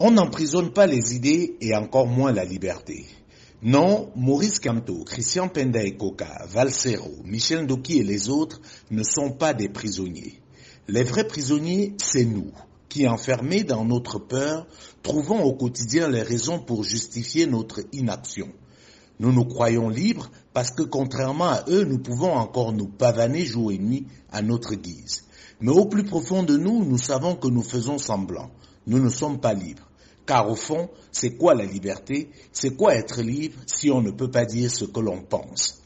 On n'emprisonne pas les idées et encore moins la liberté. Non, Maurice Kamto, Christian Penda Ekoka, Valsero, Michel Ndoki et les autres ne sont pas des prisonniers. Les vrais prisonniers, c'est nous, qui enfermés dans notre peur, trouvons au quotidien les raisons pour justifier notre inaction. Nous nous croyons libres parce que contrairement à eux, nous pouvons encore nous pavaner jour et nuit à notre guise. Mais au plus profond de nous, nous savons que nous faisons semblant. Nous ne sommes pas libres. Car au fond, c'est quoi la liberté? C'est quoi être libre si on ne peut pas dire ce que l'on pense?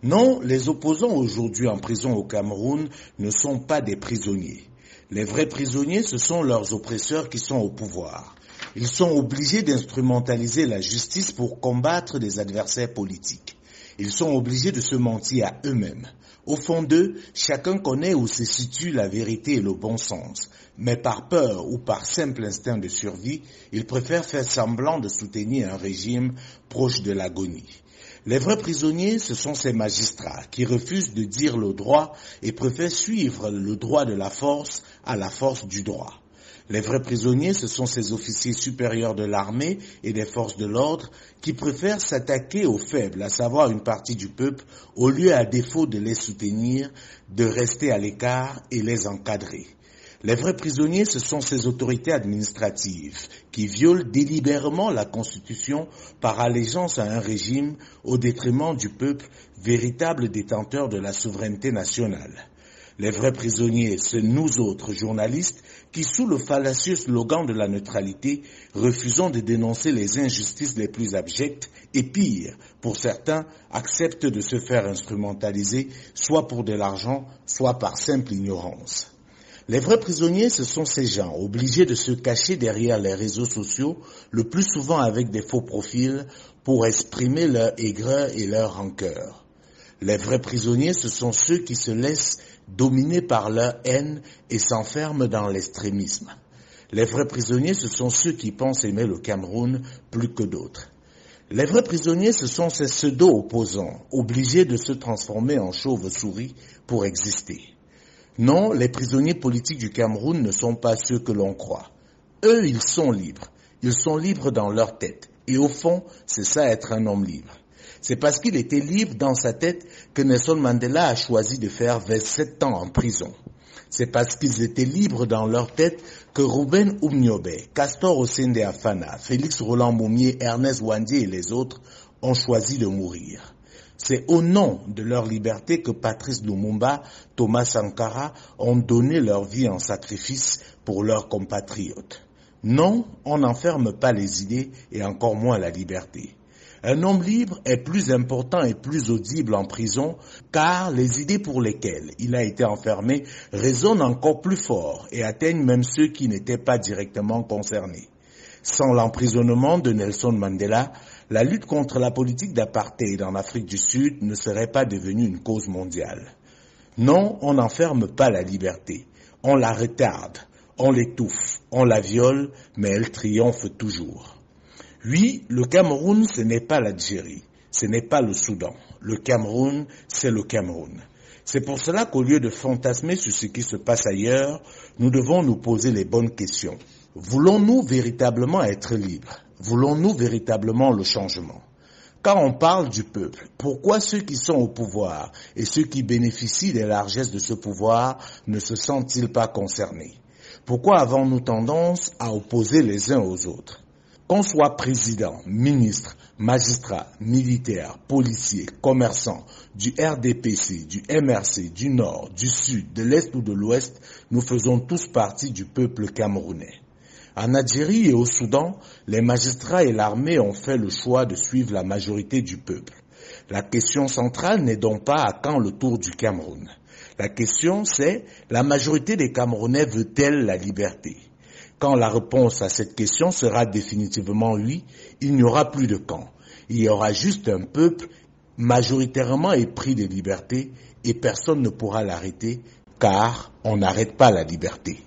Non, les opposants aujourd'hui en prison au Cameroun ne sont pas des prisonniers. Les vrais prisonniers, ce sont leurs oppresseurs qui sont au pouvoir. Ils sont obligés d'instrumentaliser la justice pour combattre des adversaires politiques. Ils sont obligés de se mentir à eux-mêmes. Au fond d'eux, chacun connaît où se situe la vérité et le bon sens. Mais par peur ou par simple instinct de survie, ils préfèrent faire semblant de soutenir un régime proche de l'agonie. Les vrais prisonniers, ce sont ces magistrats qui refusent de dire le droit et préfèrent suivre le droit de la force à la force du droit. Les vrais prisonniers, ce sont ces officiers supérieurs de l'armée et des forces de l'ordre qui préfèrent s'attaquer aux faibles, à savoir une partie du peuple, au lieu, à défaut de les soutenir, de rester à l'écart et les encadrer. Les vrais prisonniers, ce sont ces autorités administratives qui violent délibérément la Constitution par allégeance à un régime au détriment du peuple, véritable détenteur de la souveraineté nationale. Les vrais prisonniers, c'est nous autres journalistes qui, sous le fallacieux slogan de la neutralité, refusons de dénoncer les injustices les plus abjectes et pire, pour certains, acceptent de se faire instrumentaliser, soit pour de l'argent, soit par simple ignorance. Les vrais prisonniers, ce sont ces gens obligés de se cacher derrière les réseaux sociaux, le plus souvent avec des faux profils, pour exprimer leur aigreur et leur rancœur. Les vrais prisonniers, ce sont ceux qui se laissent dominer par leur haine et s'enferment dans l'extrémisme. Les vrais prisonniers, ce sont ceux qui pensent aimer le Cameroun plus que d'autres. Les vrais prisonniers, ce sont ces pseudo-opposants, obligés de se transformer en chauves-souris pour exister. Non, les prisonniers politiques du Cameroun ne sont pas ceux que l'on croit. Eux, ils sont libres. Ils sont libres dans leur tête. Et au fond, c'est ça être un homme libre. C'est parce qu'il était libre dans sa tête que Nelson Mandela a choisi de faire 27 ans en prison. C'est parce qu'ils étaient libres dans leur tête que Ruben Umniobe, Castor Osende Afana, Félix Roland Moumié, Ernest Wandié et les autres ont choisi de mourir. C'est au nom de leur liberté que Patrice Lumumba, Thomas Sankara ont donné leur vie en sacrifice pour leurs compatriotes. Non, on n'enferme pas les idées et encore moins la liberté. Un homme libre est plus important et plus audible en prison car les idées pour lesquelles il a été enfermé résonnent encore plus fort et atteignent même ceux qui n'étaient pas directement concernés. Sans l'emprisonnement de Nelson Mandela, la lutte contre la politique d'apartheid en Afrique du Sud ne serait pas devenue une cause mondiale. Non, on n'enferme pas la liberté. On la retarde, on l'étouffe, on la viole, mais elle triomphe toujours. Oui, le Cameroun, ce n'est pas l'Algérie, ce n'est pas le Soudan. Le Cameroun, c'est le Cameroun. C'est pour cela qu'au lieu de fantasmer sur ce qui se passe ailleurs, nous devons nous poser les bonnes questions. Voulons-nous véritablement être libres? Voulons-nous véritablement le changement? Quand on parle du peuple, pourquoi ceux qui sont au pouvoir et ceux qui bénéficient des largesses de ce pouvoir ne se sentent-ils pas concernés? Pourquoi avons-nous tendance à opposer les uns aux autres? Qu'on soit président, ministre, magistrat, militaire, policier, commerçant, du RDPC, du MRC, du Nord, du Sud, de l'Est ou de l'Ouest, nous faisons tous partie du peuple camerounais. En Algérie et au Soudan, les magistrats et l'armée ont fait le choix de suivre la majorité du peuple. La question centrale n'est donc pas à quand le tour du Cameroun. La question c'est, la majorité des Camerounais veut-elle la liberté? Quand la réponse à cette question sera définitivement oui, il n'y aura plus de camp. Il y aura juste un peuple majoritairement épris de liberté et personne ne pourra l'arrêter car on n'arrête pas la liberté.